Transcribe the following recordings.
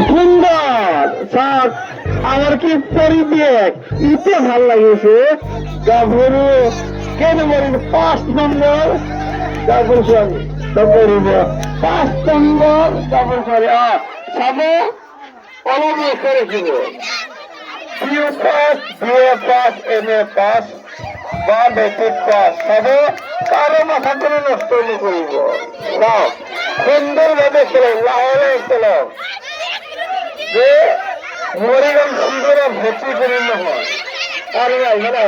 সুন্দর স্যার, আমার কি পরিবেশ ইতে ভাল লাগিছে। গাভরু কেন বলিব 5 নম্বর গাভরু স্বামী করিব 5 নম্বর গাভরু স্বামী সব অলমে করেছিল। PU pass, BA pass, MA pass বা মেট্রিক পাস সব কারো মাথা করে নষ্ট করিব। সুন্দরভাবে খেলো, লাহলে খেলো, যে মরিগান সুন্দর ভর্তি করে নহয় আর হ্যালো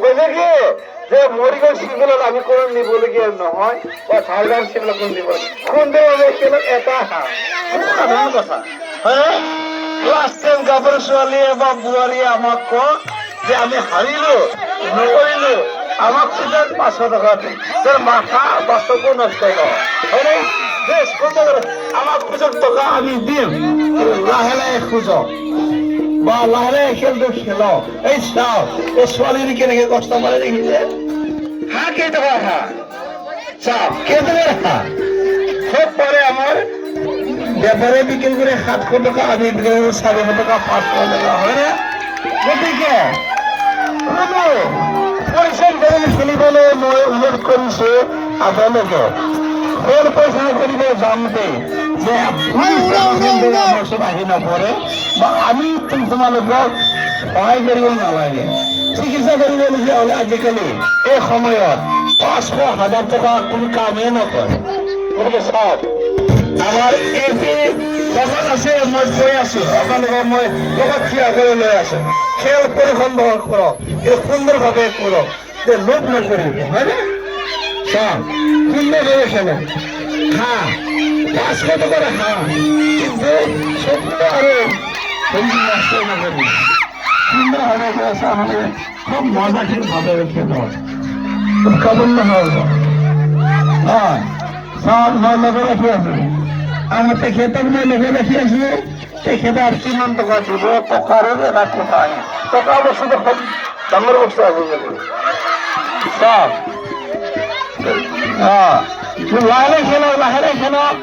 বলছে কি যে মরিগান শিখল আমি কোন নিব গিয়ে নহয় বা ঝাড়গ্রাম শিখল কোন নিব সুন্দরভাবে খেলো এটা সাধারণ কথা। হ্যাঁ, ক্লাস 10 গাভরু ছোৱালীয়ে বা বোৱাৰীয়ে আমাক কওক যে আমি হাৰিলো নকৰিলো, আমাক খুদাত 500 টকা দিম, তোর মাথা বাস্তব নষ্ট নহয়। আমাক খুঁজক টকা আমি দিম, লাহে লাহে খুঁজক বা লাহে লাহে খেলটো খেলক। এই চাও এই ছোৱালীৰ কেনেকে কষ্ট মাৰে দেখিছে। হাঁহ কেইটকা হাঁহ চাওক কেইটকাৰ হাঁহ খুব পাৰে আমাৰ বেপারে বিক্রি করে 700 টাকা, আমি বিক্রি করি 400 টাকা 500 টাকা হয় না। গতিকে পরিশ্রম করে খেলিবলৈ মই অনুৰোধ কৰিছো আপোনালোকে ফোন পইচা কৰিব যাওঁতে যে ওচৰত আহি নপৰে বা আমি তোমালোকক সহায় কৰিব নালাগে। চিকিৎসা কৰিবলগীয়া হলে আজিকালি এই সময়ত 500,000 টকা কোনো কামেই নকৰে। গতিকে চাওক আমার এপি যখন আছে মই কৈ আছো আপোনালোকক মই লগত থিয় কৰি লৈ আছো। খেল পৰিসম্বহন কৰক, এই সুন্দৰভাৱে কৰক, যে লোভ নকৰিব হয়নে। চাওক সুন্দৰভাৱে খেলে হাঁহ 500 টকাৰ হাঁহ, কিন্তু চকুটো আৰু নষ্ট নকৰিব। সুন্দৰভাৱে মানে খুব মজাশীল ভাৱে খেলক, উৎসাবন নহব। হয় চাওক মই লগত ৰাখি আছো, আমার তেখেতক মই লগে রাখি আছো। তেখেতে আর কিমান টকা দিব, টকার এটা কথা আহে, টকা বস্তুটো খুব ডাঙর বস্তু আজিকালি। সব লাহে খেলক, লাহে খেলক,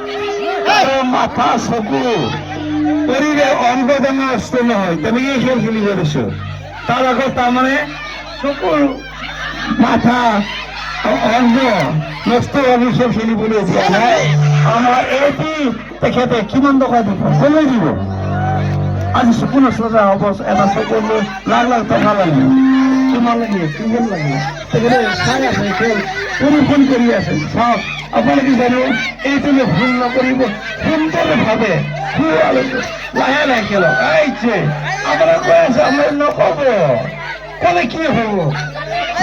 মাথা চকু শরীরে অঙ্গ ডাঙৰ নষ্ট নহয়, তেনেকেই খেল খেলিব দিছো। তাৰ আগত তাৰমানে চকুৰ মাথা অঙ্গ নষ্ট ভাবে খেল খেলিবলৈ দিয়া নাই। আমার এটি তেখেতে কিমান টকা দিব, কলৈ দিব। আজি চকু নষ্ট হব, এটা চকু লাখ লাখ টকা লাগে, কিমান লাগে, কিমান লাগে। তেখেতে চাই আছে, খেল পৰিশোধ কৰি আছে। চাওক আপোনালোকে জানো এইটো ভুল নকৰিব, সুন্দৰভাৱে লাহে লাহে খেলক। আহিছে আপোনাৰ কৈ আছে, আমাৰ নকব কলে কি হব,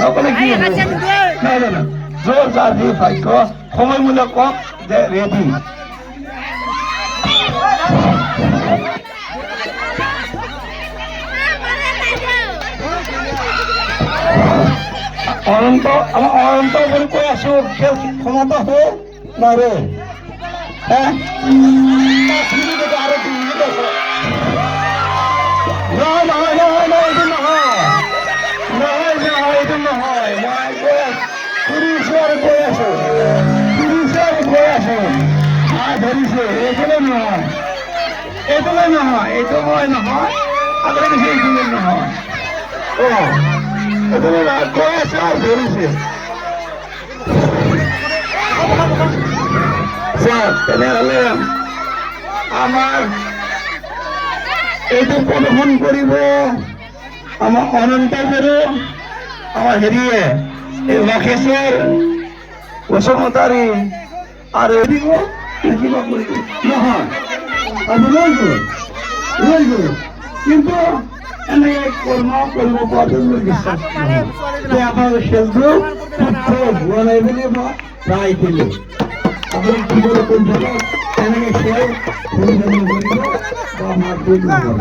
নকলে কি হব। নাই জানো জোর যার যে ভাগ্য সময়মূলক কওক যে রেডি। অনন্ত আমার অনন্ত বলে কৈ আছো, খেল ক্ষমতা হোক না রে। হ্যাঁ আরো 2 মিনিট আছে। নহয় নহয় নহয় নহয় এইটো নহয়, নহয় নহয় এইটো নহয়। মই কৈ আছো পুরুষের কৈ আছো, পুরুষের কৈ আছো ধরিছে। এইগুলো নহয়, এগুলো নহয়, এইটো মই নহয়, আপনার কাছে এইগুলো নহয়। এগুলো কৈ আছে আর ধরিছে। তেনেহলে আমার এইটো প্রদর্শন করিব আমার অনন্ত বেরো, আমার হেরিয়ে লক্ষেশ্বর বসুমতারি আর এদিক নহয় কিন্তু এনেকে কর্ম কৰিব পৰাটো বিশ্বাস আপোনাৰ খেলটো হোৱা নাই বুলি মই প্ৰায় দিলো। আপুনি কিদৰে কৰি থাকক তেনেকে খেল পৰিচালনা কৰিব বা মাৰপিট নকৰিব।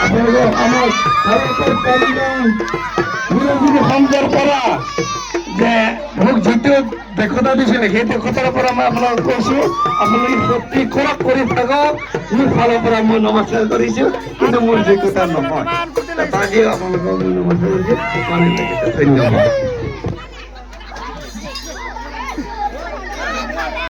আপোনালোকক আমাৰ ভাৰতৰ তালিবান বিৰোধী সংঘৰ পৰা যে মোক যিটো দক্ষতা দিছিলে সেই দক্ষতাৰ পৰা মই আপোনালোকক কৈছো, আপোনালোকে সত্যি কৰক, কৰি থাকক। মোৰ ফালৰ পৰা মই নমস্কাৰ কৰিছো, কিন্তু মোৰ যোগ্যতা নহয়। তাকে আপোনালোকক মই নমস্কাৰ কৰিছো। ধন্যবাদ।